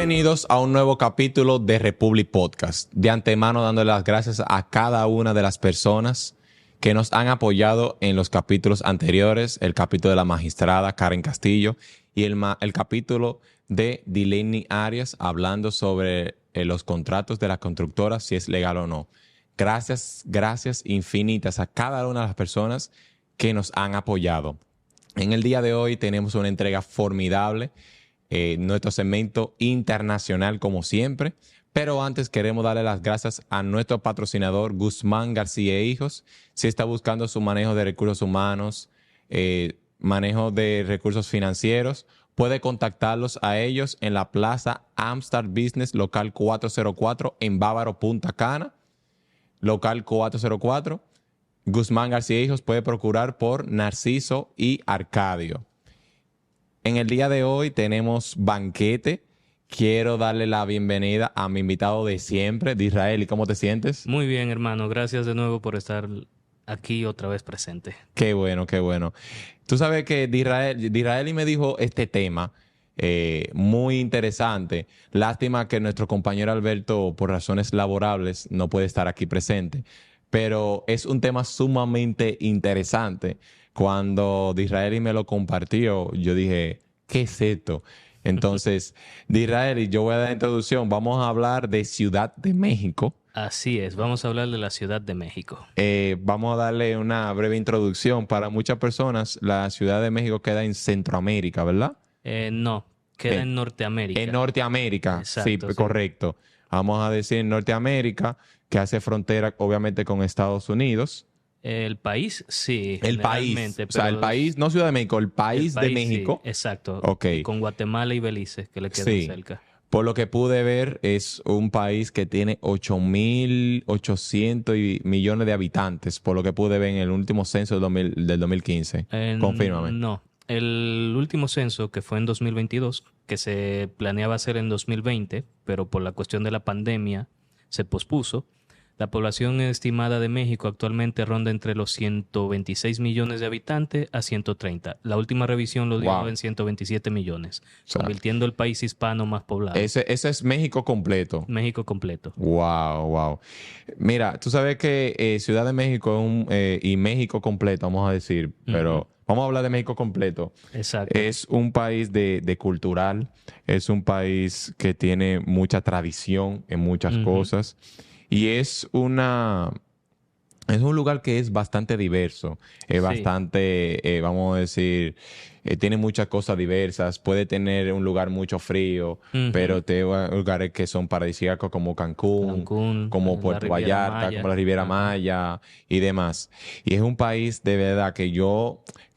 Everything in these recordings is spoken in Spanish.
Bienvenidos a un nuevo capítulo de Republic Podcast. De antemano dándole las gracias a cada una de las personas que nos han apoyado en los capítulos anteriores, el capítulo de la magistrada Karen Castillo y el capítulo de Delaney Arias hablando sobre los contratos de las constructoras, si es legal o no. Gracias infinitas a cada una de las personas que nos han apoyado. En el día de hoy tenemos una entrega formidable, nuestro segmento internacional como siempre, pero antes queremos darle las gracias a nuestro patrocinador Guzmán García e Hijos. Si está buscando su manejo de recursos humanos, manejo de recursos financieros, puede contactarlos a ellos en la Plaza Amstar Business, local 404 en Bávaro, Punta Cana, local 404. Guzmán García Hijos puede procurar por Narciso y Arcadio. En el día de hoy tenemos banquete. Quiero darle la bienvenida a mi invitado de siempre, Disraeli. ¿Y cómo te sientes? Muy bien, hermano. Gracias de nuevo por estar aquí otra vez presente. Qué bueno, qué bueno. Tú sabes que Disraeli me dijo este tema muy interesante. Lástima que nuestro compañero Alberto, por razones laborables, no puede estar aquí presente. Pero es un tema sumamente interesante. Cuando Disraeli me lo compartió, yo dije, ¿qué es esto? Entonces, Disraeli, yo voy a dar la introducción. Vamos a hablar de Ciudad de México. Así es, vamos a hablar de la Ciudad de México. Vamos a darle una breve introducción. Para muchas personas, la Ciudad de México queda en Centroamérica, ¿verdad? No, queda en Norteamérica. En Norteamérica, Exacto, sí, sí. Correcto. Vamos a decir en Norteamérica, que hace frontera obviamente con Estados Unidos. El país, sí. El país, generalmente, o sea, el pero país, no Ciudad de México, el país de México. Sí, exacto. Ok. Y con Guatemala y Belice, que le quedan Sí. cerca. Por lo que pude ver, es un país que tiene 8.800 millones de habitantes, por lo que pude ver en el último censo del 2015. Confírmame. No, el último censo, que fue en 2022, que se planeaba hacer en 2020, pero por la cuestión de la pandemia se pospuso. La población estimada de México actualmente ronda entre los 126 millones de habitantes a 130. La última revisión lo dio en 127 millones, convirtiendo el país hispano más poblado. Ese es México completo. México completo. Wow. Mira, tú sabes que Ciudad de México y México completo, vamos a decir, pero vamos a hablar de México completo. Exacto. Es un país de cultural, es un país que tiene mucha tradición en muchas cosas. Y es un lugar que es bastante diverso, es bastante, vamos a decir, tiene muchas cosas diversas. Puede tener un lugar mucho frío, pero tiene lugares que son paradisíacos como Cancún, como Puerto Vallarta, como la Riviera Maya y demás. Y es un país de verdad que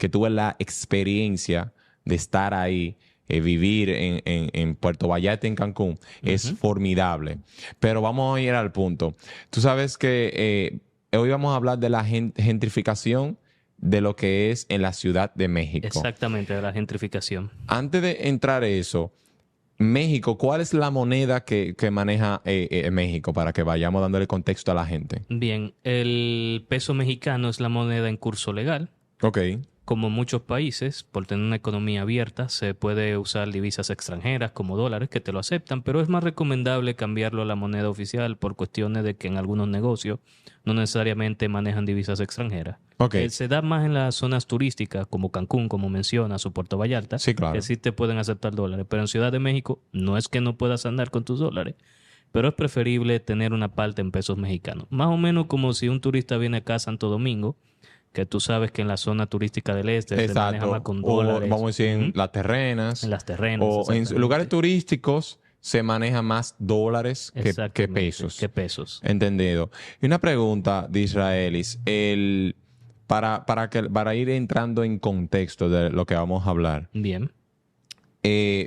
tuve la experiencia de estar ahí. Vivir en Puerto Vallarta, en Cancún, es formidable. Pero vamos a ir al punto. Tú sabes que hoy vamos a hablar de la gentrificación de lo que es en la Ciudad de México. Exactamente, de la gentrificación. Antes de entrar a eso, México, ¿cuál es la moneda que maneja México para que vayamos dándole contexto a la gente? Bien, el peso mexicano es la moneda en curso legal. Ok. Como muchos países, por tener una economía abierta, se puede usar divisas extranjeras como dólares que te lo aceptan, pero es más recomendable cambiarlo a la moneda oficial por cuestiones de que en algunos negocios no necesariamente manejan divisas extranjeras. Okay. Se da más en las zonas turísticas como Cancún, como mencionas, o Puerto Vallarta, sí, claro, que sí te pueden aceptar dólares, pero en Ciudad de México no es que no puedas andar con tus dólares, pero es preferible tener una parte en pesos mexicanos. Más o menos como si un turista viene acá a Santo Domingo, que tú sabes que en la zona turística del este se maneja más con dólares. O vamos a decir en las terrenas. En las terrenas. O en lugares turísticos se maneja más dólares que pesos. Que pesos. Entendido. Y una pregunta de Israelis. Para ir entrando en contexto de lo que vamos a hablar. Bien.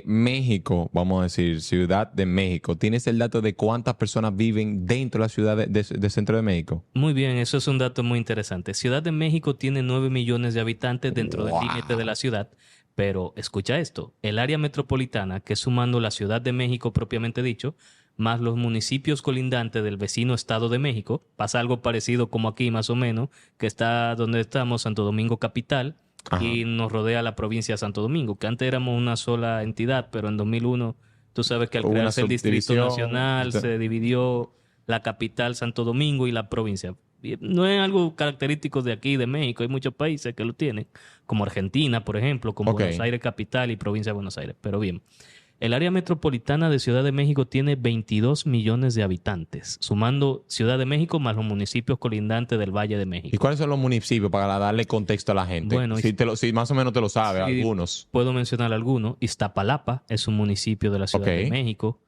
México, vamos a decir, Ciudad de México. ¿Tienes el dato de cuántas personas viven dentro de la ciudad de Centro de México? Muy bien, eso es un dato muy interesante. Ciudad de México tiene 9 millones de habitantes dentro del límite de la ciudad, pero escucha esto, el área metropolitana, que es sumando la Ciudad de México propiamente dicho, más los municipios colindantes del vecino Estado de México, pasa algo parecido como aquí más o menos, que está donde estamos, Santo Domingo Capital, y nos rodea la provincia de Santo Domingo, que antes éramos una sola entidad, pero en 2001 Tú sabes que al Hubo una crearse el Distrito subdivisión. Nacional se dividió la capital, Santo Domingo, y la provincia. Y no es algo característico de aquí, de México. Hay muchos países que lo tienen, como Argentina, por ejemplo, con Ok. Buenos Aires capital y provincia de Buenos Aires. Pero bien, el área metropolitana de Ciudad de México tiene 22 millones de habitantes, sumando Ciudad de México más los municipios colindantes del Valle de ¿Y México. cuáles son los municipios para darle contexto a la gente? Bueno, Si más o menos te lo sabes, sí, algunos. puedo mencionar algunos. Iztapalapa es un municipio de la Ciudad Ok. de México.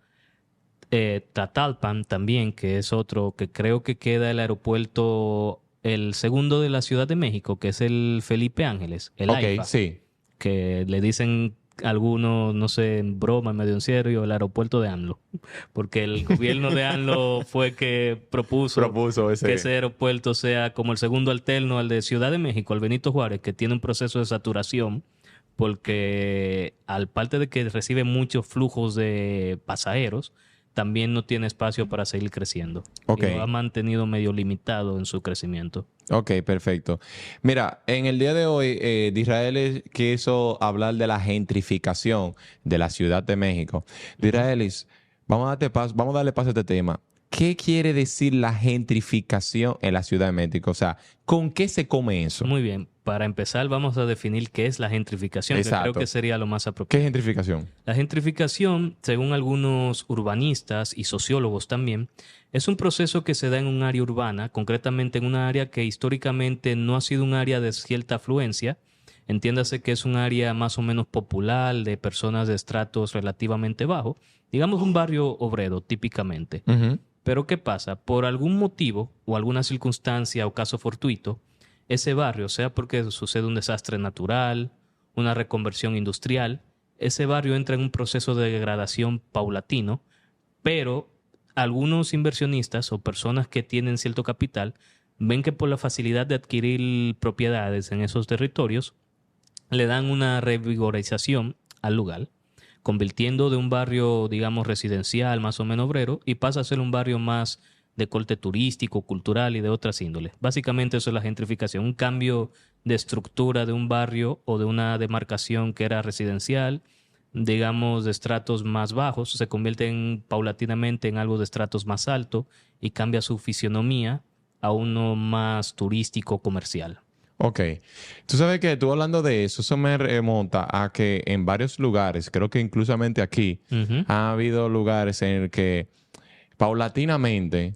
Tlatalpan también, que es otro, que creo que queda el aeropuerto, el segundo de la Ciudad de México, que es el Felipe Ángeles, el Ok, AIFA, sí. que le dicen algunos, no sé, en broma, medio en serio, el aeropuerto de AMLO, porque el gobierno de AMLO fue que propuso que ese aeropuerto sea como el segundo alterno al de Ciudad de México, al Benito Juárez, que tiene un proceso de saturación, porque al parte de que recibe muchos flujos de pasajeros, también no tiene espacio para seguir creciendo. Ok. Y lo ha mantenido medio limitado en su crecimiento. Ok, perfecto. Mira, en el día de hoy, Disraelis quiso hablar de la gentrificación de la Ciudad de México. Disraelis, vamos a darle paso a este tema. ¿Qué quiere decir la gentrificación en la Ciudad de México? O sea, ¿con qué se come eso? Muy bien. Para empezar, vamos a definir qué es la gentrificación, que Exacto. creo que sería lo más ¿Qué apropiado. es gentrificación? La gentrificación, según algunos urbanistas y sociólogos también, es un proceso que se da en un área urbana, concretamente en una área que históricamente no ha sido un área de cierta afluencia. Entiéndase que es un área más o menos popular, de personas de estratos relativamente bajos, digamos un barrio obrero típicamente. Ujú. Pero ¿qué pasa? Por algún motivo o alguna circunstancia o caso fortuito, ese barrio, sea porque sucede un desastre natural, una reconversión industrial, ese barrio entra en un proceso de degradación paulatino, pero algunos inversionistas o personas que tienen cierto capital ven que por la facilidad de adquirir propiedades en esos territorios, le dan una revigorización al lugar, convirtiendo de un barrio, digamos, residencial, más o menos obrero, y pasa a ser un barrio más de corte turístico, cultural y de otras índoles. Básicamente eso es la gentrificación, un cambio de estructura de un barrio o de una demarcación que era residencial, digamos, de estratos más bajos, se convierte paulatinamente en algo de estratos más alto y cambia su fisionomía a uno más turístico, comercial. Ok. Tú sabes que tú hablando de eso me remonta a que en varios lugares, creo que inclusivamente aquí, Ujú. ha habido lugares en el que paulatinamente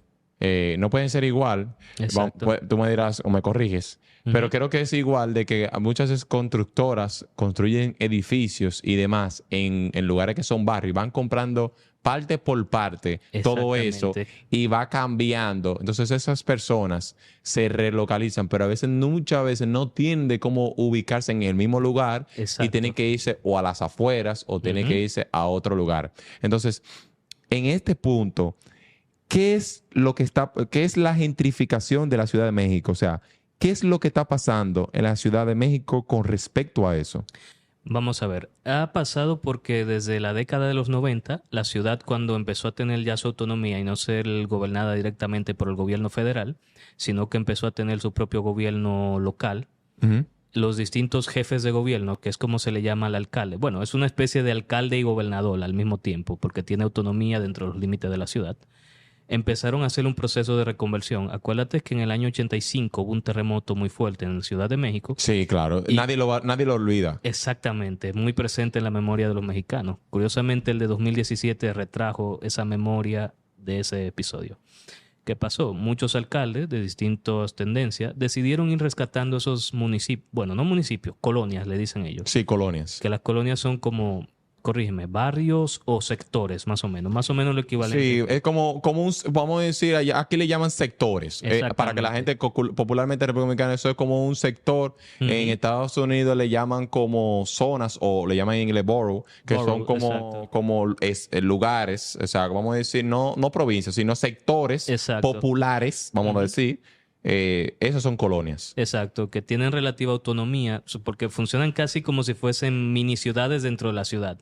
no pueden ser igual. Exacto. Tú me dirás o me corriges, pero creo que es igual de que muchas veces constructoras construyen edificios y demás en lugares que son barrios, van comprando parte por parte todo eso Exactamente. y va cambiando. Entonces esas personas se relocalizan, pero a veces, muchas veces no tienen de cómo ubicarse en el mismo lugar y Exacto. tienen que irse o a las afueras o tienen que irse a otro lugar. Entonces, en este punto, ¿qué es la gentrificación de la Ciudad de México? O sea, ¿qué es lo que está pasando en la Ciudad de México con respecto a eso? Vamos a ver, ha pasado porque desde la década de los 90, la ciudad cuando empezó a tener ya su autonomía y no ser gobernada directamente por el gobierno federal, sino que empezó a tener su propio gobierno local, Ujú. los distintos jefes de gobierno, que es como se le llama al alcalde. Bueno, es una especie de alcalde y gobernador al mismo tiempo, porque tiene autonomía dentro de los límites de la ciudad. Empezaron a hacer un proceso de reconversión. Acuérdate que en el año 85 hubo un terremoto muy fuerte en la Ciudad de México. Sí, claro. Y- Nadie lo olvida. Exactamente, muy presente en la memoria de los mexicanos. Curiosamente, el de 2017 retrajo esa memoria de ese episodio. ¿Qué pasó? Muchos alcaldes de distintas tendencias decidieron ir rescatando esos municipios, bueno, no municipios, colonias, le dicen ellos. Sí, colonias. Que las colonias son como, corrígeme, barrios o sectores, más o menos lo equivalente. Sí, es como vamos a decir, aquí le llaman sectores. Para que la gente popularmente en República Dominicana, eso es como un sector. Ujú. En Estados Unidos le llaman como zonas o le llaman en inglés borough, que son Borough, como exacto. lugares, o sea, vamos a decir, no provincias, sino sectores Exacto. populares, vamos a decir. Esas son colonias. Exacto, que tienen relativa autonomía, porque funcionan casi como si fuesen mini ciudades dentro de la ciudad,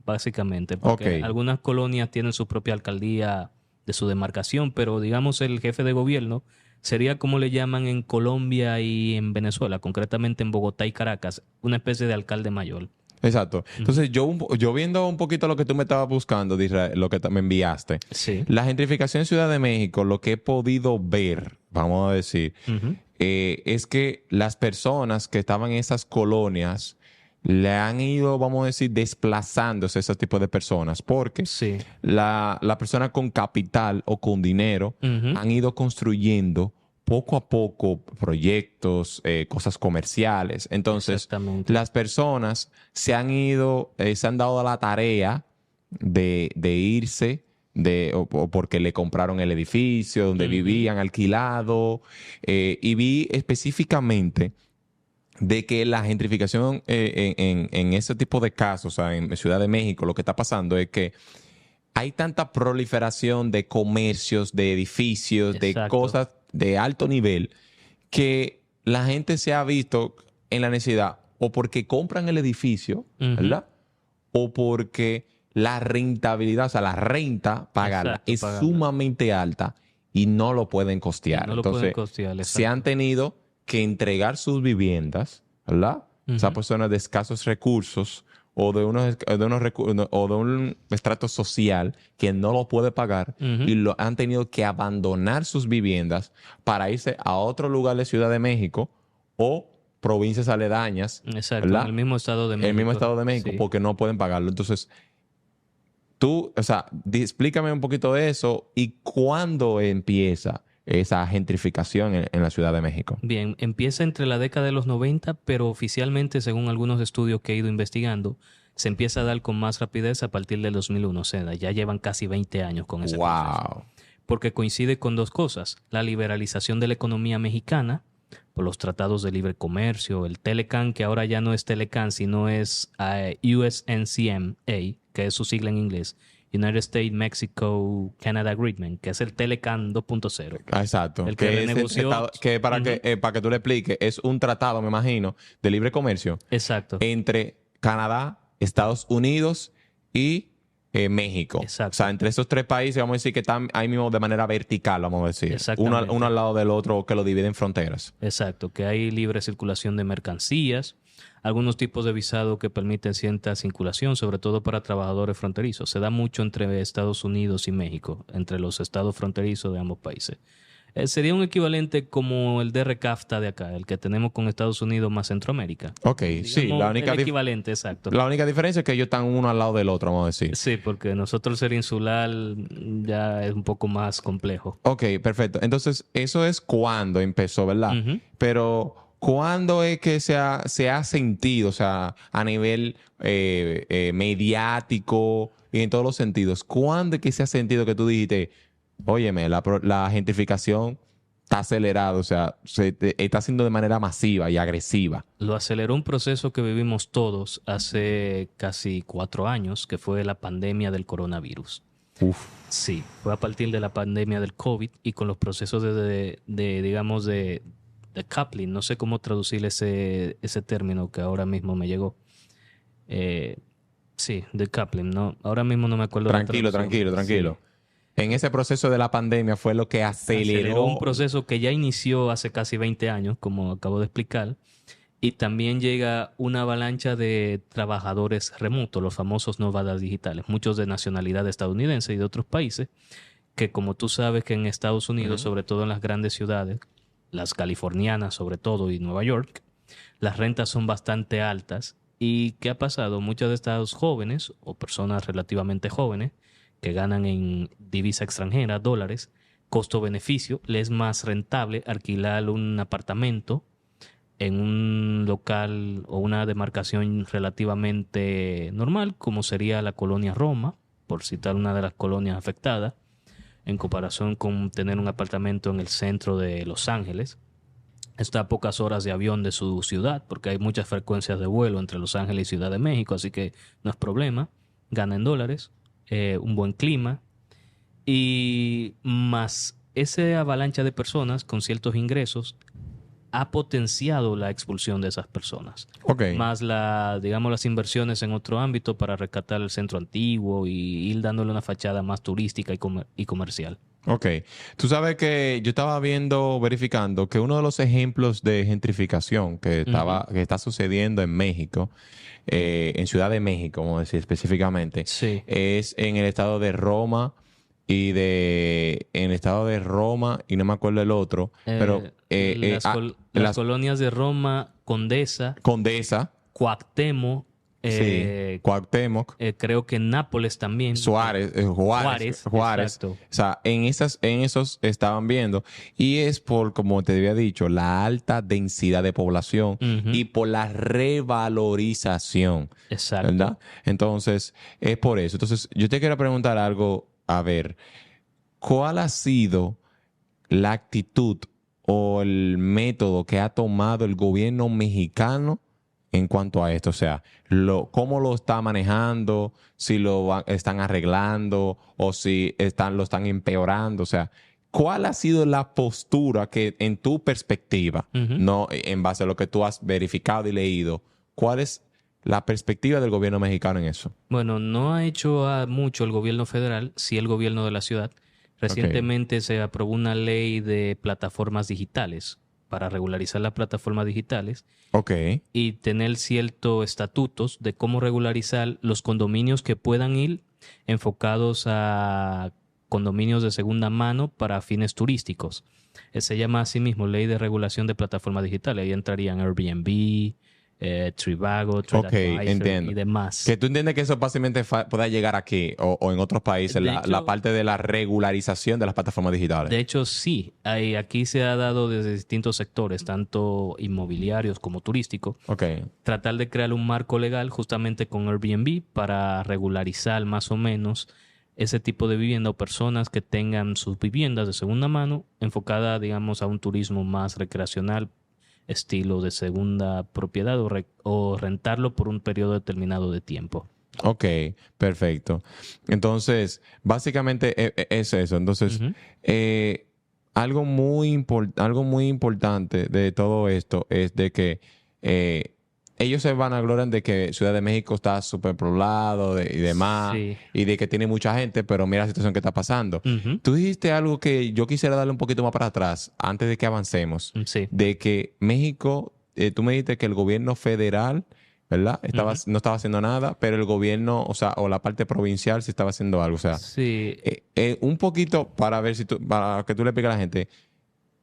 básicamente. Porque Ok. algunas colonias tienen su propia alcaldía de su demarcación, pero digamos el jefe de gobierno sería como le llaman en Colombia y en Venezuela, concretamente en Bogotá y Caracas, una especie de alcalde mayor. Exacto. Entonces, yo viendo un poquito lo que tú me estabas buscando, de Israel, lo que me enviaste, Sí. la gentrificación en Ciudad de México, lo que he podido ver, vamos a decir, Ujú. es que las personas que estaban en esas colonias le han ido, vamos a decir, desplazándose ese tipo de personas, porque Sí. la persona con capital o con dinero Ujú. han ido construyendo poco a poco proyectos, cosas comerciales. Entonces, Exactamente. las personas se han ido, se han dado la tarea de irse. O porque le compraron el edificio donde vivían alquilado, y vi específicamente de que la gentrificación en ese tipo de casos, o sea, en Ciudad de México, lo que está pasando es que hay tanta proliferación de comercios, de edificios, de Exacto. cosas de alto nivel, que la gente se ha visto en la necesidad o porque compran el edificio, Ujú. ¿verdad? O porque la rentabilidad, o sea, la renta, pagarla, Exacto, es pagarla. sumamente alta y no lo pueden costear. No lo pueden Entonces, costear, se han exacto. tenido que entregar sus viviendas, ¿verdad? O sea, Ujú. personas de escasos recursos o o de un estrato social que no lo puede pagar Ujú. y han tenido que abandonar sus viviendas para irse a otro lugar de Ciudad de México o provincias aledañas, Exacto, en ¿verdad? el mismo estado de El mismo México. Estado de México, Sí. porque no pueden pagarlo. Entonces, tú, o sea, explícame un poquito de eso y cuándo empieza esa gentrificación en la Ciudad de México. Bien, empieza entre la década de los 90, pero oficialmente, según algunos estudios que he ido investigando, se empieza a dar con más rapidez a partir del 2001. O sea, ya llevan casi 20 años con ese proceso. Wow. Porque coincide con dos cosas: la liberalización de la economía mexicana por los tratados de libre comercio, el Telecan, que ahora ya no es Telecan, sino es USMCA, que es su sigla en inglés, United States Mexico Canada Agreement, que es el Telecan 2.0. Exacto. El que Que es el renegoció. tratado, que Ujú. para que tú le expliques, es un tratado, me imagino, de libre comercio Exacto, entre Canadá, Estados Unidos y México. O sea, exacto, entre esos tres países, vamos a decir que están ahí mismo de manera vertical, vamos a decir. exactamente. Uno al lado del otro que lo dividen fronteras. Exacto, que hay libre circulación de mercancías, algunos tipos de visado que permiten cierta circulación, sobre todo para trabajadores fronterizos. Se da mucho entre Estados Unidos y México, entre los estados fronterizos de ambos países. Sería un equivalente como el DRCAFTA de acá, el que tenemos con Estados Unidos más Centroamérica. Ok, sí, Digamos, el equivalente, exacto. la única diferencia es que ellos están uno al lado del otro, vamos a decir. Sí, porque nosotros ser insular ya es un poco más complejo. Ok, perfecto. Entonces, eso es cuando empezó, ¿verdad? Ujú. Pero, ¿cuándo es que se ha sentido, o sea, a nivel mediático y en todos los sentidos? ¿Cuándo es que se ha sentido que tú dijiste, óyeme, la gentrificación está acelerada, o sea, está haciendo de manera masiva y agresiva? Lo aceleró un proceso que vivimos todos hace casi 4 años, que fue la pandemia del coronavirus. Uf. Sí, fue a partir de la pandemia del COVID y con los procesos digamos, de coupling. No sé cómo traducir ese término que ahora mismo me llegó. Sí, de coupling, ¿no? Ahora mismo no me acuerdo la Tranquilo, traducción. tranquilo. En ese proceso de la pandemia fue lo que Aceleró un aceleró. proceso que ya inició hace casi 20 años, como acabo de explicar, y también llega una avalancha de trabajadores remotos, los famosos nómadas digitales, muchos de nacionalidad estadounidense y de otros países, que como tú sabes que en Estados Unidos, sobre todo en las grandes ciudades, las californianas sobre todo y Nueva York, las rentas son bastante altas. ¿Y qué ha pasado? Muchos de estos jóvenes o personas relativamente jóvenes que ganan en divisa extranjera, dólares, costo-beneficio, les es más rentable alquilar un apartamento en un local o una demarcación relativamente normal, como sería la colonia Roma, por citar una de las colonias afectadas, en comparación con tener un apartamento en el centro de Los Ángeles. Está a pocas horas de avión de su ciudad, porque hay muchas frecuencias de vuelo entre Los Ángeles y Ciudad de México, así que no es problema. Gana en dólares, un buen clima, y más esa avalancha de personas con ciertos ingresos ha potenciado la expulsión de esas personas. Ok. Más digamos, las inversiones en otro ámbito para rescatar el centro antiguo y ir dándole una fachada más turística y comercial. Ok. Tú sabes que yo estaba verificando que uno de los ejemplos de gentrificación que está sucediendo en México, en Ciudad de México, vamos a decir específicamente, Sí. es en el estado de Roma en el estado de Roma y no me acuerdo el otro, pero Las colonias de Roma, Condesa, Condesa, Cuauhtémoc, sí, Cuauhtémoc. creo que Nápoles también. Juárez. Exacto. O sea, en esos estaban viendo. Y es por, como te había dicho, la alta densidad de población Ujú. y por la revalorización. Exacto. ¿Verdad? Entonces, es por eso. Entonces, yo te quiero preguntar algo, a ver, ¿cuál ha sido la actitud o el método que ha tomado el gobierno mexicano en cuanto a esto? O sea, cómo lo está manejando, si están arreglando o si lo están empeorando. O sea, ¿cuál ha sido la postura que en tu perspectiva, Ujú. no en base a lo que tú has verificado y leído, cuál es la perspectiva del gobierno mexicano en eso? Bueno, no ha hecho mucho el gobierno federal, sí el gobierno de la ciudad. Recientemente se aprobó una ley de plataformas digitales para regularizar las plataformas digitales Ok. y tener ciertos estatutos de cómo regularizar los condominios que puedan ir enfocados a condominios de segunda mano para fines turísticos. Se llama así mismo Ley de Regulación de Plataformas Digitales. Ahí entrarían Airbnb, Trivago, TripAdvisor Entiendo. y demás. Que tú entiendes que eso fácilmente pueda llegar aquí o en otros países, De la hecho- parte de la regularización de las plataformas digitales. De hecho, sí. Aquí se ha dado desde distintos sectores, tanto inmobiliarios como turísticos, Ok. tratar de crear un marco legal justamente con Airbnb para regularizar más o menos ese tipo de vivienda o personas que tengan sus viviendas de segunda mano enfocada, digamos, a un turismo más recreacional, estilo de segunda propiedad o rentarlo por un periodo determinado de tiempo. Ok, perfecto. Entonces, básicamente es eso. Entonces, Ujú. algo muy importante de todo esto es de que ellos se vanaglorian de que Ciudad de México está súper poblado y demás, Sí. y de que tiene mucha gente, pero mira la situación que está pasando. Ujú. Tú dijiste algo que yo quisiera darle un poquito más para atrás, antes de que avancemos, Sí. de que México, tú me dijiste que el gobierno federal, ¿verdad? No estaba haciendo nada, pero el gobierno, o sea, o la parte provincial sí estaba haciendo algo. O sea, Sí. un poquito para ver para que tú le expliques a la gente.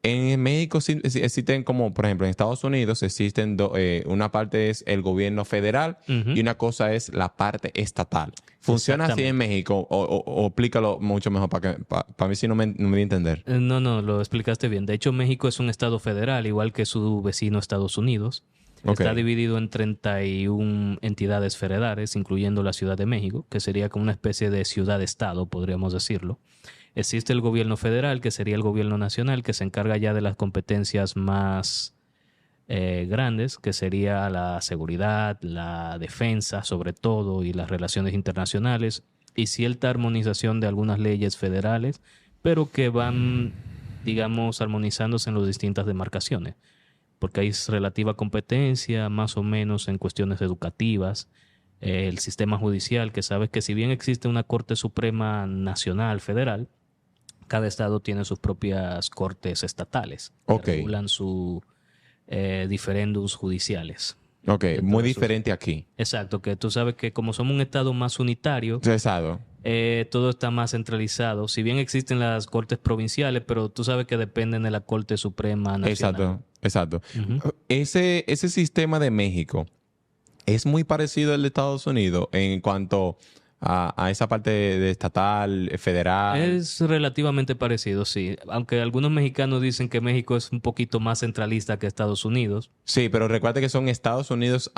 En México sí existen como, por ejemplo, en Estados Unidos existen una parte es el gobierno federal Ujú. y una cosa es la parte estatal. ¿Funciona así en Exactamente. México? O explícalo mucho mejor para mí si no me di a entender. No, lo explicaste bien. De hecho, México es un estado federal, igual que su vecino Estados Unidos. Ok. Está dividido en 31 entidades federales, incluyendo la Ciudad de México, que sería como una especie de ciudad-estado, podríamos decirlo. Existe el gobierno federal, que sería el gobierno nacional, que se encarga ya de las competencias más grandes, que sería la seguridad, la defensa, sobre todo, y las relaciones internacionales, y cierta armonización de algunas leyes federales, pero que van, digamos, armonizándose en las distintas demarcaciones, porque hay relativa competencia, más o menos en cuestiones educativas. El sistema judicial, que sabes que si bien existe una Corte Suprema Nacional Federal, cada estado tiene sus propias cortes estatales que Ok. regulan sus diferendos judiciales. Ok, Dentro muy de sus- diferente aquí. Exacto, que tú sabes que como somos un estado más unitario, Exacto. todo está más centralizado. Si bien existen las cortes provinciales, pero tú sabes que dependen de la Corte Suprema Nacional. Exacto. Ujú. Ese sistema de México es muy parecido al de Estados Unidos en cuanto a esa parte de estatal, federal. Es relativamente parecido, sí. Aunque algunos mexicanos dicen que México es un poquito más centralista que Estados Unidos. Sí, pero recuerda que son Estados Unidos,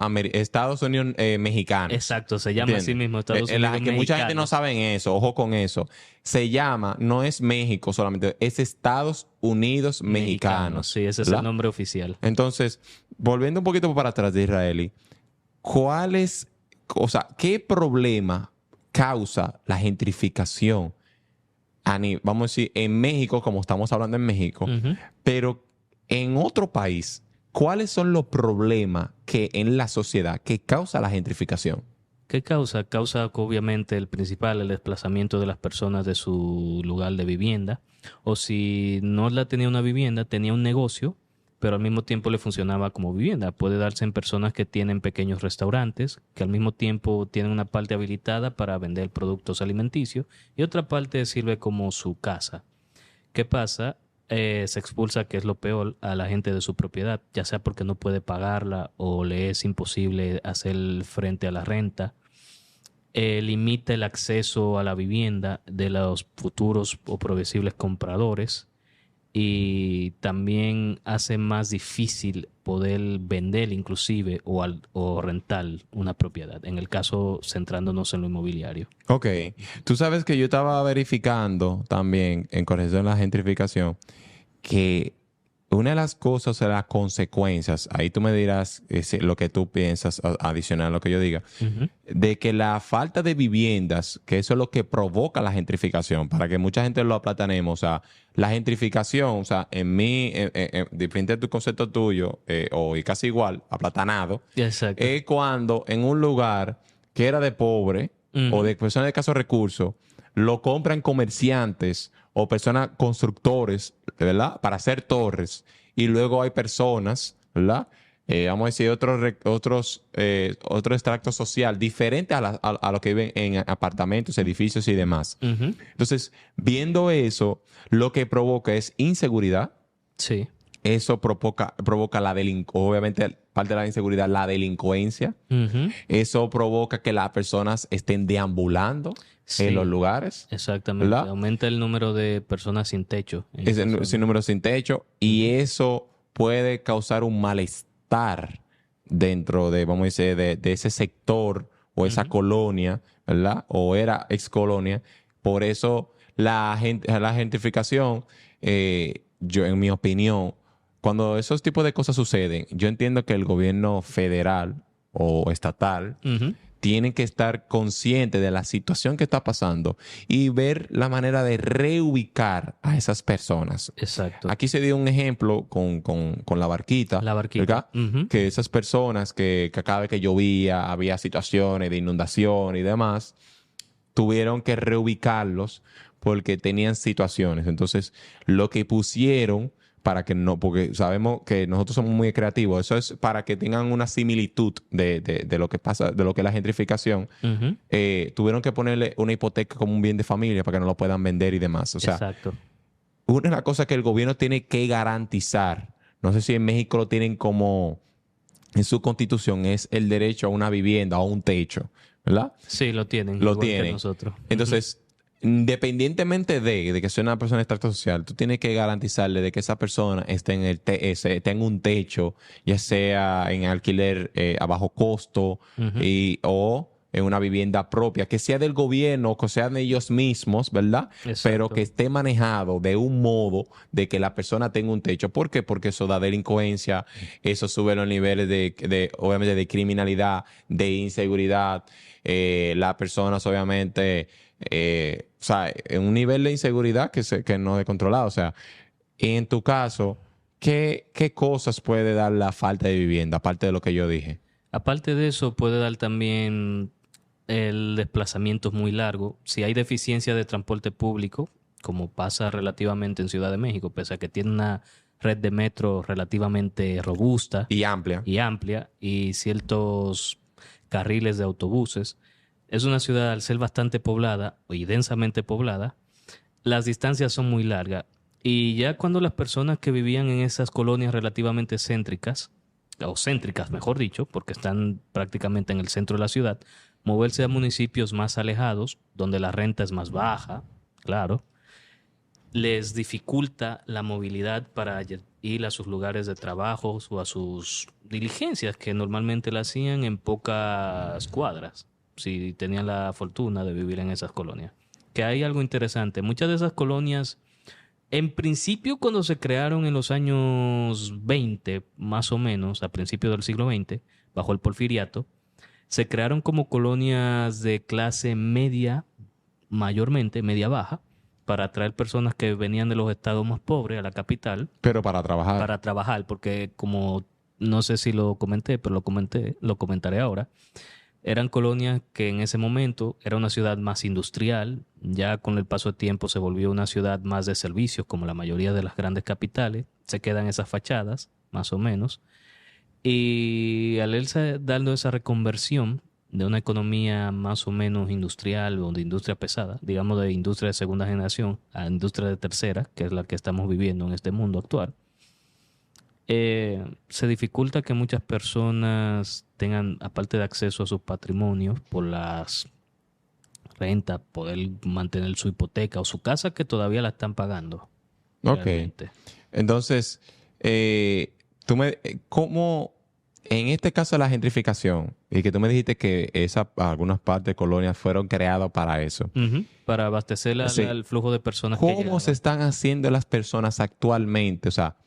mexicanos. Exacto, se llama así ¿Entiendes? mismo Estados En la Unidos que mucha gente no mexicanos. sabe eso, ojo con eso. Se llama, no es México solamente, es Estados Unidos mexicanos. Sí, ese es ¿verdad? el nombre oficial. Entonces, volviendo un poquito para atrás de Israeli, ¿qué problema causa la gentrificación? Vamos a decir, en México, como estamos hablando en México, Ujú. pero en otro país, ¿cuáles son los problemas que en la sociedad que causa la gentrificación? ¿Qué causa? Causa obviamente el principal, el desplazamiento de las personas de su lugar de vivienda. O si no la tenía una vivienda, tenía un negocio, pero al mismo tiempo le funcionaba como vivienda. Puede darse en personas que tienen pequeños restaurantes, que al mismo tiempo tienen una parte habilitada para vender productos alimenticios y otra parte sirve como su casa. ¿Qué pasa? Se expulsa, que es lo peor, a la gente de su propiedad, ya sea porque no puede pagarla o le es imposible hacer frente a la renta. Limita el acceso a la vivienda de los futuros o progresibles compradores y también hace más difícil poder vender inclusive o rentar una propiedad, en el caso centrándonos en lo inmobiliario. Ok. Tú sabes que yo estaba verificando también en corrección a la gentrificación que una de las cosas, de las consecuencias, ahí tú me dirás lo que tú piensas adicional a lo que yo diga, Ujú. de que la falta de viviendas, que eso es lo que provoca la gentrificación, para que mucha gente lo aplatanemos, o sea, la gentrificación, o sea, diferente de tu concepto tuyo, o y casi igual, aplatanado, Exacto. es cuando en un lugar que era de pobre o Ujú. de personas de escasos recursos, lo compran comerciantes o personas constructores, ¿verdad? Para hacer torres. Y luego hay personas, ¿verdad? Vamos a decir, otro extracto social diferente a lo que viven en apartamentos, edificios y demás. Ujú. Entonces, viendo eso, lo que provoca es inseguridad. Sí. Eso provoca obviamente, parte de la inseguridad, la delincuencia. Ujú. Eso provoca que las personas estén deambulando en los Sí, lugares, exactamente. ¿verdad? Aumenta el número de personas sin techo en esa Sin zona. número sin techo. Y Ujú. eso puede causar un malestar dentro de, vamos a decir, de ese sector o esa Ujú. colonia, ¿verdad? O era ex colonia. Por eso la gentrificación, yo en mi opinión, cuando esos tipos de cosas suceden, yo entiendo que el gobierno federal o estatal Ujú. tienen que estar conscientes de la situación que está pasando y ver la manera de reubicar a esas personas. Exacto. Aquí se dio un ejemplo con la barquita, La barquita. ¿verdad? Ujú. Que esas personas que cada vez que llovía había situaciones de inundación y demás, tuvieron que reubicarlos porque tenían situaciones. Entonces, lo que pusieron para que no, porque sabemos que nosotros somos muy creativos, eso es para que tengan una similitud de lo que pasa, de lo que es la gentrificación. Ujú. Tuvieron que ponerle una hipoteca como un bien de familia para que no lo puedan vender y demás. O sea, Exacto. una de las cosas que el gobierno tiene que garantizar, no sé si en México lo tienen como en su constitución, es el derecho a una vivienda o a un techo, ¿verdad? Sí, lo tienen, Lo igual que tienen. nosotros. Ujú. Entonces, independientemente de que sea una persona de extracto social, tú tienes que garantizarle de que esa persona esté esté en un techo, ya sea en alquiler a bajo costo Ujú. o en una vivienda propia, que sea del gobierno o que sea de ellos mismos, ¿verdad? Pero que Exacto. esté manejado de un modo de que la persona tenga un techo. ¿Por qué? Porque eso da delincuencia, eso sube los niveles obviamente, de criminalidad, de inseguridad. Las personas, obviamente, o sea, en un nivel de inseguridad que no es controlado. O sea, en tu caso, ¿qué cosas puede dar la falta de vivienda, aparte de lo que yo dije? Aparte de eso, puede dar también el desplazamiento muy largo. Si hay deficiencia de transporte público, como pasa relativamente en Ciudad de México, pese a que tiene una red de metro relativamente robusta Y amplia. y amplia y ciertos carriles de autobuses, es una ciudad al ser bastante poblada y densamente poblada, las distancias son muy largas. Y ya cuando las personas que vivían en esas colonias relativamente céntricas, o céntricas mejor dicho, porque están prácticamente en el centro de la ciudad, moverse a municipios más alejados, donde la renta es más baja, claro, les dificulta la movilidad para ir a sus lugares de trabajo o a sus diligencias que normalmente la hacían en pocas cuadras, si tenían la fortuna de vivir en esas colonias. Que hay algo interesante, muchas de esas colonias, en principio cuando se crearon en los años 20, más o menos, a principios del siglo XX, bajo el Porfiriato, se crearon como colonias de clase media, mayormente media baja, para atraer personas que venían de los estados más pobres a la capital Pero para trabajar. para trabajar, porque como no sé si lo comenté, pero lo comentaré ahora, Eran colonias que en ese momento era una ciudad más industrial, ya con el paso del tiempo se volvió una ciudad más de servicios, como la mayoría de las grandes capitales, se quedan esas fachadas, más o menos, y al irse dando esa reconversión de una economía más o menos industrial o de industria pesada, digamos de industria de segunda generación a industria de tercera, que es la que estamos viviendo en este mundo actual, se dificulta que muchas personas tengan, aparte de acceso a sus patrimonios por las rentas, poder mantener su hipoteca o su casa que todavía la están pagando. Ok. Realmente. Entonces, ¿cómo, en este caso de la gentrificación, y que tú me dijiste que algunas partes de colonias fueron creadas para eso, Ujú. Para abastecer sí, al flujo de personas que ¿cómo llegaban. se están haciendo las personas actualmente? O sea,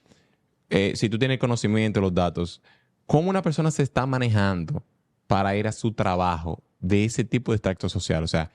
si tú tienes conocimiento de los datos, ¿cómo una persona se está manejando para ir a su trabajo de ese tipo de extracto social? O sea,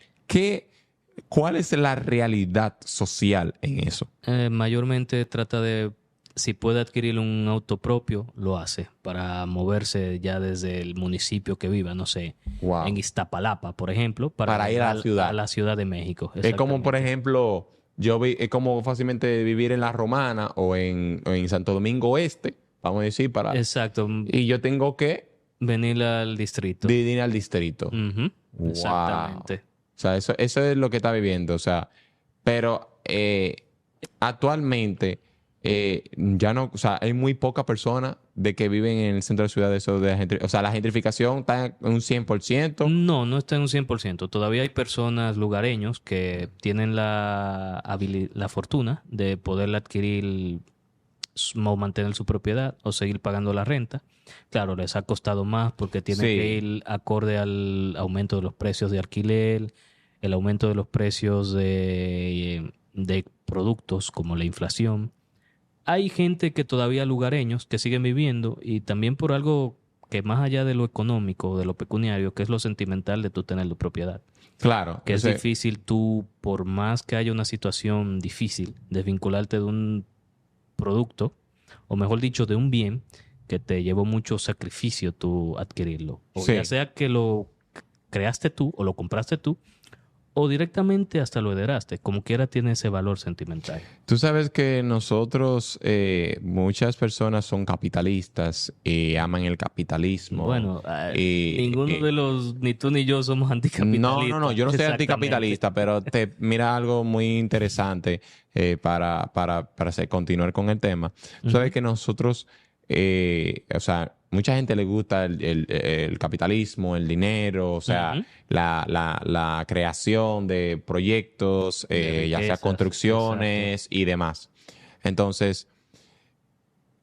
¿cuál es la realidad social en eso? Mayormente trata de, si puede adquirir un auto propio, lo hace para moverse ya desde el municipio que viva, no sé, en Wow. Iztapalapa, por ejemplo, Para ir a la llegar a ciudad. la Ciudad de México. Es como, por Exactamente. ejemplo, es como fácilmente vivir en La Romana o en Santo Domingo Este, vamos a decir, Exacto. y yo tengo que Venir al distrito. ir al distrito. Ujú. Wow. O Exactamente. sea, eso es lo que está viviendo. O sea, pero actualmente ya no, o sea, hay muy pocas personas de que viven en el centro de la ciudad. O sea, la gentrificación está en un 100%. No, no está en un 100%. Todavía hay personas lugareños que tienen la fortuna de poder adquirir o mantener su propiedad o seguir pagando la renta. Claro, les ha costado más porque tienen que Sí, ir acorde al aumento de los precios de alquiler, el aumento de los precios de productos como la inflación. Hay gente que todavía lugareños que siguen viviendo y también por algo que más allá de lo económico, de lo pecuniario, que es lo sentimental de tú tener tu propiedad. claro. Que es difícil tú, por más que haya una situación difícil, desvincularte de un producto, o mejor dicho, de un bien que te llevó mucho sacrificio tú adquirirlo. O ya Sí. sea que lo creaste tú o lo compraste tú, o directamente hasta lo heredaste. Como quiera tiene ese valor sentimental. Tú sabes que nosotros, muchas personas son capitalistas y aman el capitalismo. Bueno, Y, ninguno de y- los, ni tú ni yo somos no, anticapitalistas. yo no soy Exactamente. anticapitalista, pero mira algo muy interesante continuar con el tema. Tú sabes Ujú, que nosotros, o sea, mucha gente le gusta el capitalismo, el dinero, o sea, ujú. la creación de proyectos, De ya sea riquezas, exacto. construcciones y demás. Entonces,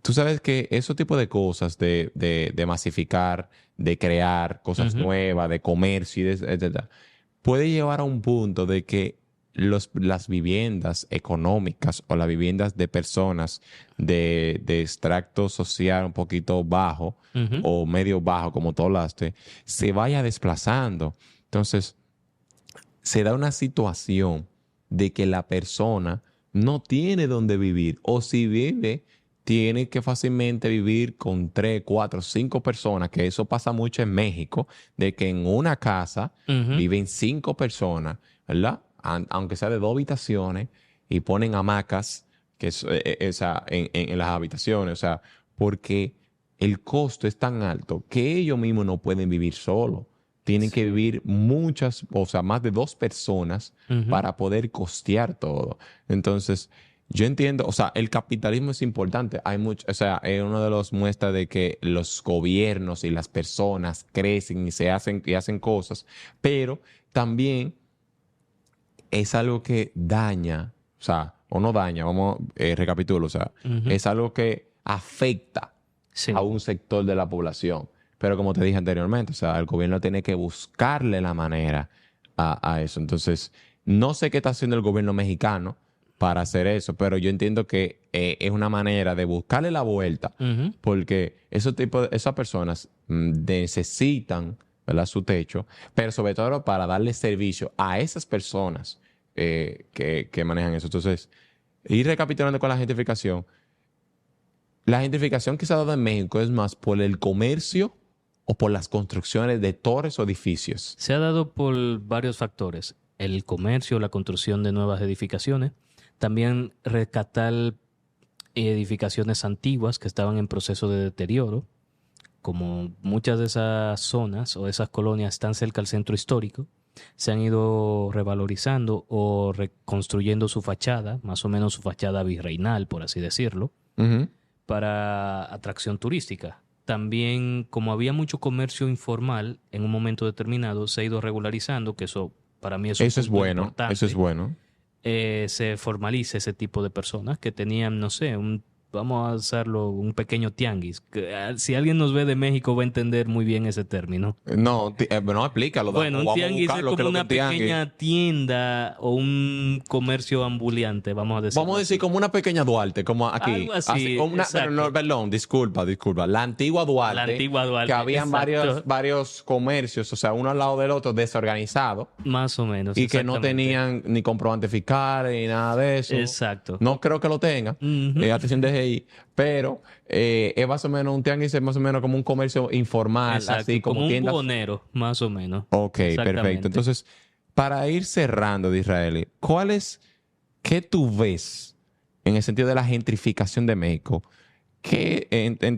tú sabes que ese tipo de cosas, de masificar, de crear cosas Ujú, nuevas, de comercio, etcétera, puede llevar a un punto de que las viviendas económicas o las viviendas de personas de extracto social un poquito bajo ujú. o medio bajo, como tú hablaste, se vaya desplazando. Entonces, se da una situación de que la persona no tiene dónde vivir o si vive, tiene que fácilmente vivir con 3, 4, 5 personas, que eso pasa mucho en México, de que en una casa Ujú. viven 5 personas, ¿verdad? Aunque sea de 2 habitaciones y ponen hamacas o sea, en las habitaciones, o sea, porque el costo es tan alto que ellos mismos no pueden vivir solos, tienen que Sí. vivir muchas, o sea, más de 2 personas Ujú. para poder costear todo. Entonces, yo entiendo, o sea, el capitalismo es importante. Hay mucho, o sea, es una de las muestras de que los gobiernos y las personas crecen y hacen cosas, pero también es algo que daña, o sea, o no daña, vamos, recapitulo, o sea, Ujú. es algo que afecta a Sí. un sector de la población. Pero como te dije anteriormente, o sea, el gobierno tiene que buscarle la manera a eso. Entonces, no sé qué está haciendo el gobierno mexicano para hacer eso, pero yo entiendo que es una manera de buscarle la vuelta, Ujú. porque esas personas necesitan, ¿verdad?, su techo, pero sobre todo para darle servicio a esas personas que manejan eso. Entonces, ir recapitulando con la gentrificación que se ha dado en México es más por el comercio o por las construcciones de torres o edificios? Se ha dado por varios factores. El comercio, la construcción de nuevas edificaciones. También rescatar edificaciones antiguas que estaban en proceso de deterioro. Como muchas de esas zonas o esas colonias están cerca al centro histórico, se han ido revalorizando o reconstruyendo su fachada, más o menos su fachada virreinal, por así decirlo, Ujú. para atracción turística. También, como había mucho comercio informal, en un momento determinado se ha ido regularizando, que eso para mí es un Eso es punto bueno, importante. eso es bueno. Se formalice ese tipo de personas que tenían, no sé, vamos a hacerlo, un pequeño tianguis. Si alguien nos ve de México va a entender muy bien ese término. No, no, explícalo. Bueno, un Vamos a tianguis es buscarlo, ¿qué como es lo una que es un tianguis? pequeña tienda o un comercio ambulante, vamos a decir. Vamos a decir como una pequeña Duarte, como aquí. Algo así, Como pero exacto. no, perdón, disculpa. La antigua Duarte. La antigua Duarte, Que habían exacto. varios comercios, o sea, uno al lado del otro, desorganizados. Más o menos. Y que no exactamente. tenían ni comprobantes fiscales ni nada de eso. Exacto. No creo que lo tengan. Ujú. Atención DGI. Pero es más o menos un tianguis, es más o menos como un comercio informal, Exacto, así como un tiendas. buhonero, más o menos. Ok, Exactamente. perfecto. Entonces, para ir cerrando de Israel, ¿qué tú ves en el sentido de la gentrificación de México? ¿Qué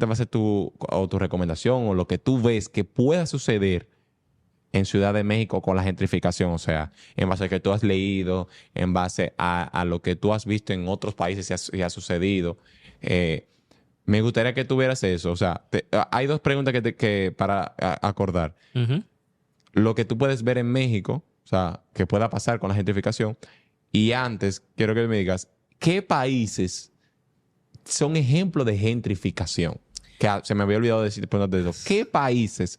va a ser tu recomendación o lo que tú ves que pueda suceder en Ciudad de México con la gentrificación? O sea, en base a que tú has leído, en base a lo que tú has visto en otros países y ha sucedido. Me gustaría que tuvieras eso. O sea, hay dos preguntas para acordar. Ujú. Lo que tú puedes ver en México, o sea, que pueda pasar con la gentrificación. Y antes, quiero que me digas, ¿qué países son ejemplos de gentrificación? Que se me había olvidado decir preguntarte eso. ¿Qué países,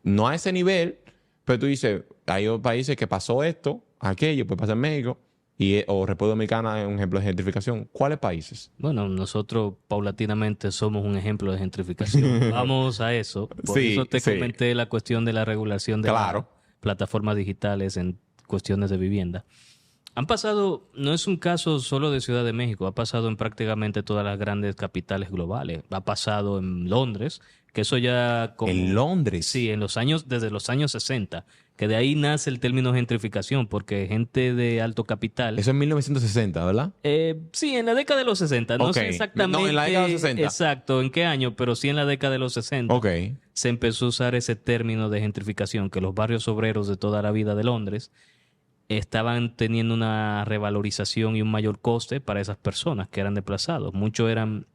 no a ese nivel, pero tú dices, hay países que pasó esto, aquello, pues pasa en México, o República Dominicana es un ejemplo de gentrificación? ¿Cuáles países? Bueno, nosotros paulatinamente somos un ejemplo de gentrificación. Vamos a eso. Por Sí, eso te sí. comenté la cuestión de la regulación de Claro. las plataformas digitales en cuestiones de vivienda. Han pasado, no es un caso solo de Ciudad de México, ha pasado en prácticamente todas las grandes capitales globales. Ha pasado en Londres, que eso ya como... En Londres. Sí, desde los años 60, que de ahí nace el término gentrificación, porque gente de alto capital... Eso en 1960, ¿verdad? Sí, en la década de los 60. No Ok. sé exactamente. No, en la década de los 60. Exacto, en qué año, pero sí en la década de los 60 Ok. se empezó a usar ese término de gentrificación, que los barrios obreros de toda la vida de Londres estaban teniendo una revalorización y un mayor coste para esas personas que eran desplazados. Muchos eran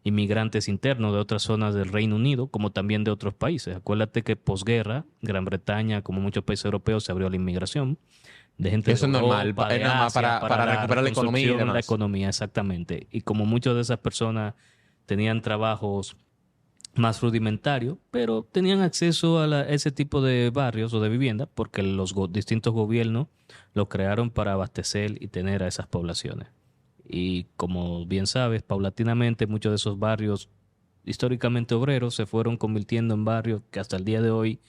inmigrantes internos de otras zonas del Reino Unido, como también de otros países. Acuérdate que posguerra, Gran Bretaña, como muchos países europeos, se abrió la inmigración de gente Eso de es normal, Europa, de es normal Asia, para recuperar la economía y reconstrucción de demás. la economía, exactamente. Y como muchas de esas personas tenían trabajos más rudimentarios, pero tenían acceso a ese tipo de barrios o de vivienda porque los distintos gobiernos lo crearon para abastecer y tener a esas poblaciones. Y como bien sabes, paulatinamente muchos de esos barrios históricamente obreros se fueron convirtiendo en barrios que hasta el día de hoy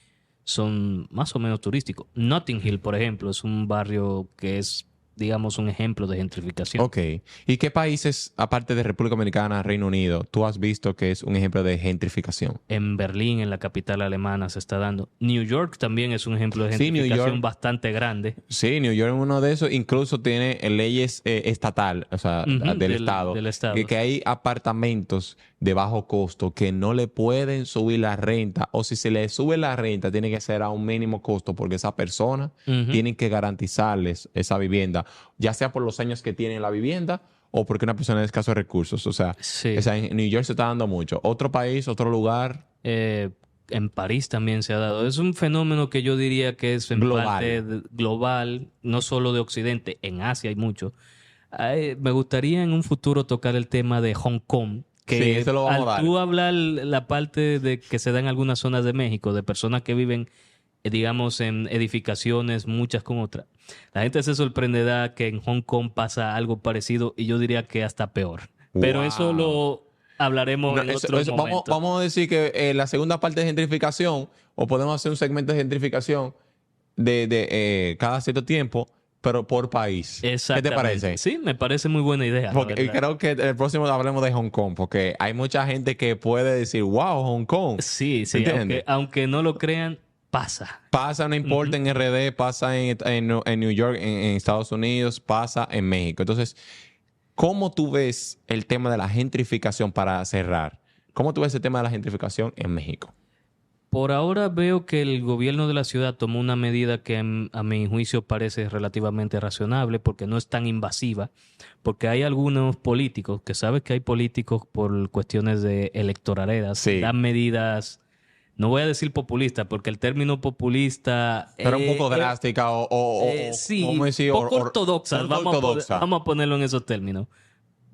son más o menos turísticos. Notting Hill, por ejemplo, es un barrio que es, digamos, un ejemplo de gentrificación. Ok. ¿Y qué países, aparte de República Dominicana, Reino Unido, tú has visto que es un ejemplo de gentrificación? En Berlín, en la capital alemana, se está dando. New York también es un ejemplo de Sí, New gentrificación York. bastante grande. Sí, New York es uno de esos. Incluso tiene leyes estatal, o sea, Ujú, del Estado. del Estado. Que hay apartamentos de bajo costo que no le pueden subir la renta. O si se le sube la renta, tiene que ser a un mínimo costo porque esa persona Ujú. tiene que garantizarles esa vivienda. Ya sea por los años que tiene la vivienda o porque una persona es de escasos recursos. O sea, Sí. en New York se está dando mucho. Otro país, otro lugar. En París también se ha dado. Es un fenómeno que yo diría que es en Global. parte global, no solo de Occidente, en Asia hay mucho. Me gustaría en un futuro tocar el tema de Hong Kong, que Sí, eso lo vamos al a dar. tú hablar la parte de que se da en algunas zonas de México, de personas que viven, digamos, en edificaciones, muchas con otras, la gente se sorprenderá que en Hong Kong pasa algo parecido y yo diría que hasta peor. Pero Wow. eso lo hablaremos No, en otro momento. vamos a decir que la segunda parte de gentrificación, o podemos hacer un segmento de gentrificación de cada cierto tiempo, pero por país. ¿Qué te Exactamente. parece? Sí, me parece muy buena idea. Porque creo que el próximo hablemos de Hong Kong, porque hay mucha gente que puede decir, wow, Hong Kong. Sí, sí, aunque no lo crean, pasa. Pasa, no importa en RD, pasa en New York, en Estados Unidos, pasa en México. Entonces, ¿cómo tú ves el tema de la gentrificación para cerrar? ¿Cómo tú ves el tema de la gentrificación en México? Por ahora veo que el gobierno de la ciudad tomó una medida que a mi juicio parece relativamente razonable porque no es tan invasiva, porque hay algunos políticos, que sabes que hay políticos por cuestiones de electoraleras, dan medidas, no voy a decir populista, porque el término populista... Pero un poco drástica sí, ¿cómo decir? Poco ortodoxa, vamos a ponerlo en esos términos.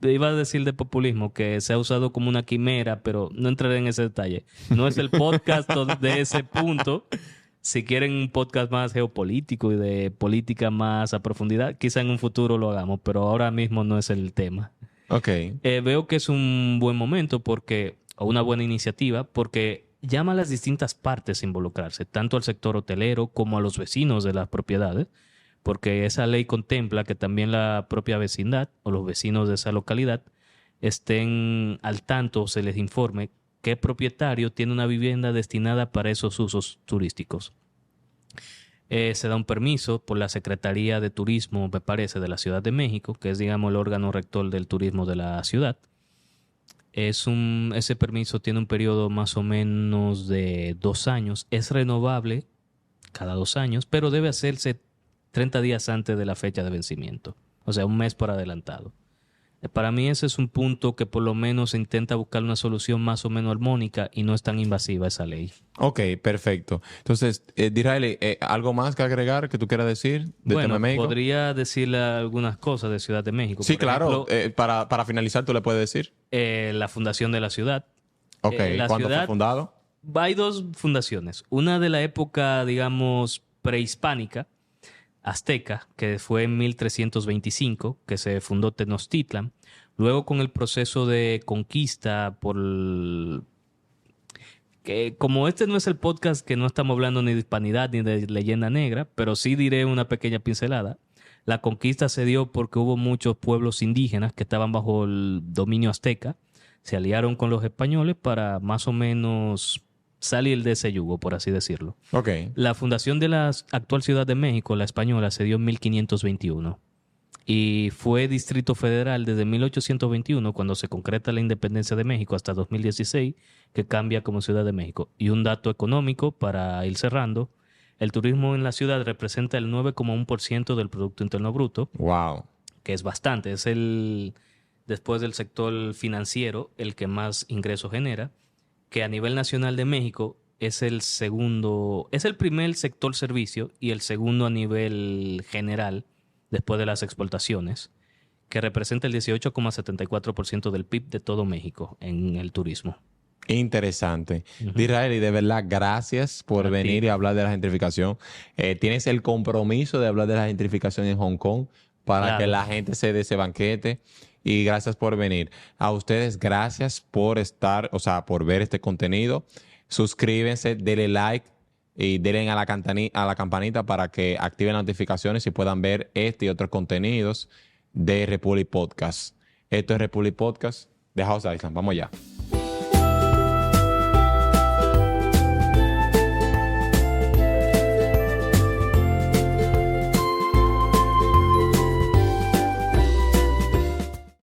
Iba a decir de populismo que se ha usado como una quimera, pero no entraré en ese detalle. No es el podcast de ese punto. Si quieren un podcast más geopolítico y de política más a profundidad, quizá en un futuro lo hagamos, pero ahora mismo no es el tema. Ok. Veo que es un buen momento o una buena iniciativa porque llama a las distintas partes a involucrarse, tanto al sector hotelero como a los vecinos de las propiedades, porque esa ley contempla que también la propia vecindad o los vecinos de esa localidad estén al tanto o se les informe qué propietario tiene una vivienda destinada para esos usos turísticos. Se da un permiso por la Secretaría de Turismo, me parece, de la Ciudad de México, que es, digamos, el órgano rector del turismo de la ciudad. Ese permiso tiene un periodo más o menos de 2 años. Es renovable cada 2 años, pero debe hacerse 30 días antes de la fecha de vencimiento. O sea, un mes por adelantado. Para mí ese es un punto que por lo menos se intenta buscar una solución más o menos armónica y no es tan invasiva esa ley. Ok, perfecto. Entonces, Disraeli, ¿algo más que agregar que tú quieras decir de tema de México? Podría decirle algunas cosas de Ciudad de México. Sí, por claro. ejemplo, Para finalizar, ¿tú le puedes decir? La fundación de la ciudad. Ok, ¿cuándo fue fundado? Hay 2 fundaciones. Una de la época, digamos, prehispánica, azteca, que fue en 1325, que se fundó Tenochtitlan. Luego, con el proceso de conquista que como este no es el podcast, que no estamos hablando ni de hispanidad ni de leyenda negra, pero sí diré una pequeña pincelada. La conquista se dio porque hubo muchos pueblos indígenas que estaban bajo el dominio azteca. Se aliaron con los españoles para más o menos salir de ese yugo, por así decirlo. Okay. La fundación de la actual Ciudad de México, la española, se dio en 1521 y fue Distrito Federal desde 1821, cuando se concreta la independencia de México, hasta 2016, que cambia como Ciudad de México. Y un dato económico para ir cerrando: el turismo en la ciudad representa el 9,1% del Producto Interno Bruto. Wow. Que es bastante. Es después del sector financiero, el que más ingresos genera, que a nivel nacional de México es el primer sector servicio y el segundo a nivel general después de las exportaciones, que representa el 18,74% del PIB de todo México en el turismo. Interesante. Disraeli, de verdad, gracias por venir y hablar de la gentrificación. Tienes el compromiso de hablar de la gentrificación en Hong Kong para que la gente se dé ese banquete. Y gracias por venir. A ustedes, gracias por por ver este contenido. Suscríbanse, denle like y denle a la campanita para que activen las notificaciones y puedan ver este y otros contenidos de Republic Podcast. Esto es Republic Podcast de House Island. Vamos allá.